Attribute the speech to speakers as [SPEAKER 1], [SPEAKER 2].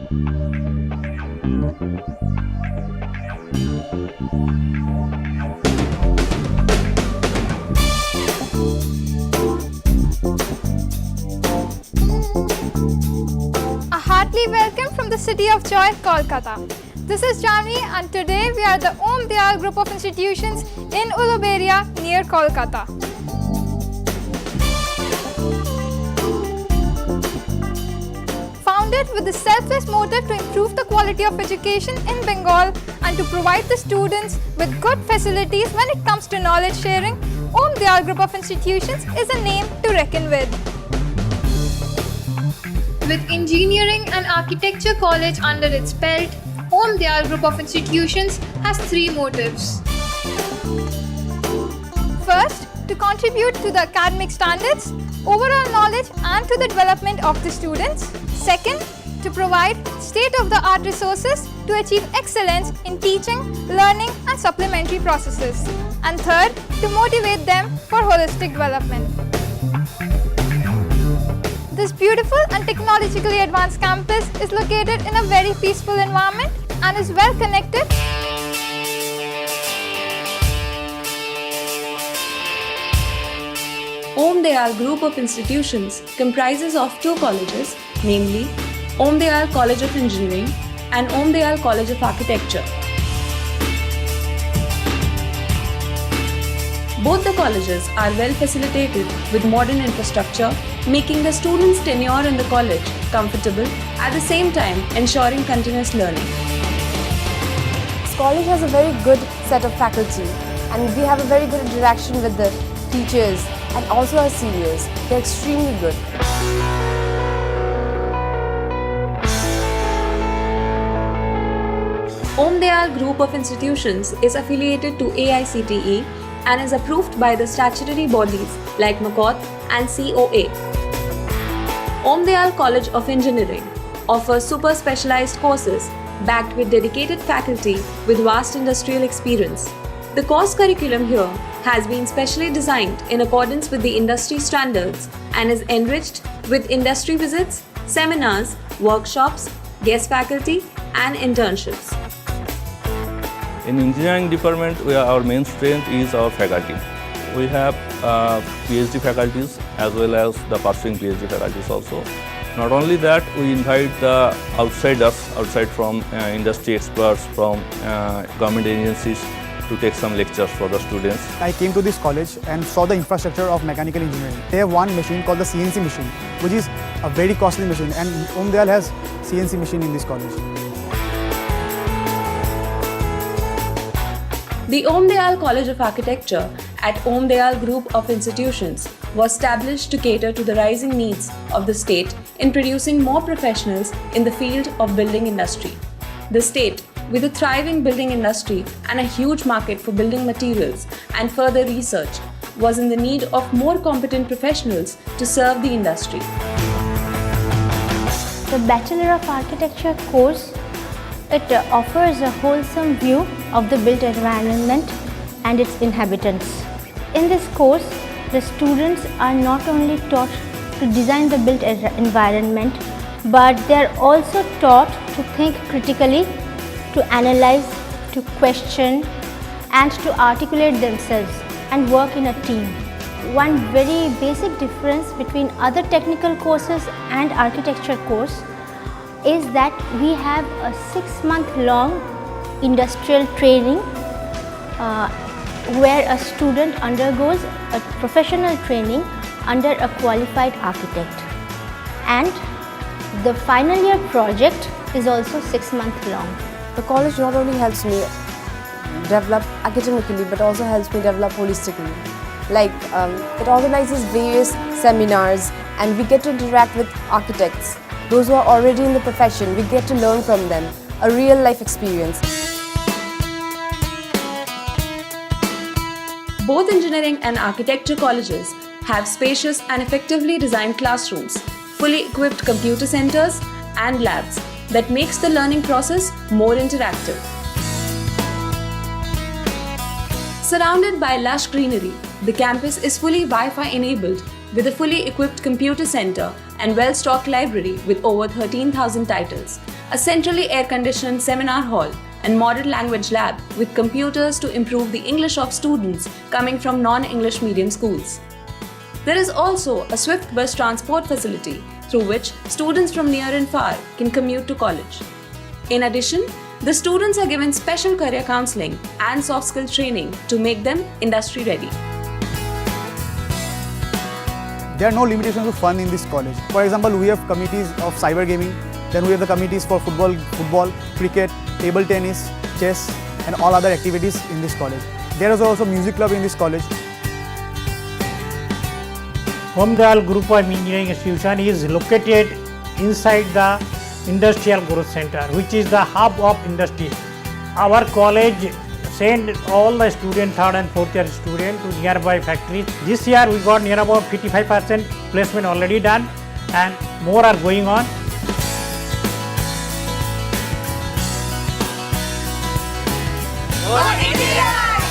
[SPEAKER 1] A hearty welcome from the city of joy, Kolkata. This is Janvi and today we are the Om Dayal Group of Institutions in Uluberia near Kolkata. Founded with the selfless motive to improve the quality of education in Bengal and to provide the students with good facilities when it comes to knowledge sharing, Om Dayal Group of Institutions is a name to reckon with. With Engineering and Architecture College under its belt, Om Dayal Group of Institutions has three motives. First, to contribute to the academic standards, overall knowledge and to the development of the students. Second, to provide state-of-the-art resources to achieve excellence in teaching, learning and supplementary processes. And third, to motivate them for holistic development. This beautiful and technologically advanced campus is located in a very peaceful environment and is well connected.
[SPEAKER 2] Om Dayal Group of Institutions comprises of two colleges, namely Om Dayal College of Engineering and Om Dayal College of Architecture. Both the colleges are well facilitated with modern infrastructure, making the students' tenure in the college comfortable, at the same time ensuring continuous learning.
[SPEAKER 3] This college has a very good set of faculty and we have a very good interaction with the teachers and also our seniors. They're extremely good.
[SPEAKER 2] Om Dayal Group of Institutions is affiliated to AICTE and is approved by the statutory bodies like MACOT and COA. Om Dayal College of Engineering offers super specialized courses backed with dedicated faculty with vast industrial experience. The course curriculum here has been specially designed in accordance with the industry standards and is enriched with industry visits, seminars, workshops, guest faculty and internships.
[SPEAKER 4] In engineering department, our main strength is our faculty. We have PhD faculties as well as the pursuing PhD faculties also. Not only that, we invite the outsiders, outside from industry experts, from government agencies to take some lectures for the students.
[SPEAKER 5] I came to this college and saw the infrastructure of mechanical engineering. They have one machine called the CNC machine, which is a very costly machine, and Om Dayal has CNC machine in this college.
[SPEAKER 2] The Om Dayal College of Architecture at Om Dayal Group of Institutions was established to cater to the rising needs of the state in producing more professionals in the field of building industry. The state, with a thriving building industry and a huge market for building materials and further research, was in the need of more competent professionals to serve the industry.
[SPEAKER 6] The Bachelor of Architecture course, it offers a wholesome view of the built environment and its inhabitants. In this course, the students are not only taught to design the built environment, but they are also taught to think critically, to analyze, to question and to articulate themselves and work in a team. One very basic difference between other technical courses and architecture course is that we have a 6-month-long industrial training where a student undergoes a professional training under a qualified architect. And the final year project is also 6 months long.
[SPEAKER 3] The college not only helps me develop academically but also helps me develop holistically. Like it organizes various seminars and we get to interact with architects. Those who are already in the profession, we get to learn from them, a real life experience.
[SPEAKER 2] Both engineering and architecture colleges have spacious and effectively designed classrooms, fully equipped computer centers and labs that makes the learning process more interactive. Surrounded by lush greenery, the campus is fully Wi-Fi enabled with a fully equipped computer center and well-stocked library with over 13,000 titles. a centrally air-conditioned seminar hall, and modern language lab with computers to improve the English of students coming from non-English medium schools. There is also a swift bus transport facility through which students from near and far can commute to college. In addition, the students are given special career counseling and soft skill training to make them industry ready.
[SPEAKER 5] There are no limitations to fun in this college. For example, we have committees of cyber gaming, then we have the committees for football, cricket, table tennis, chess, and all other activities in this college. There is also music club in this college.
[SPEAKER 7] Om Dayal Group of Engineering Institution is located inside the Industrial Growth Center, which is the hub of industry. Our college send all the students, third and fourth year students to nearby factories. This year we got near about 55% placement already done and more are going on.
[SPEAKER 8] Good India!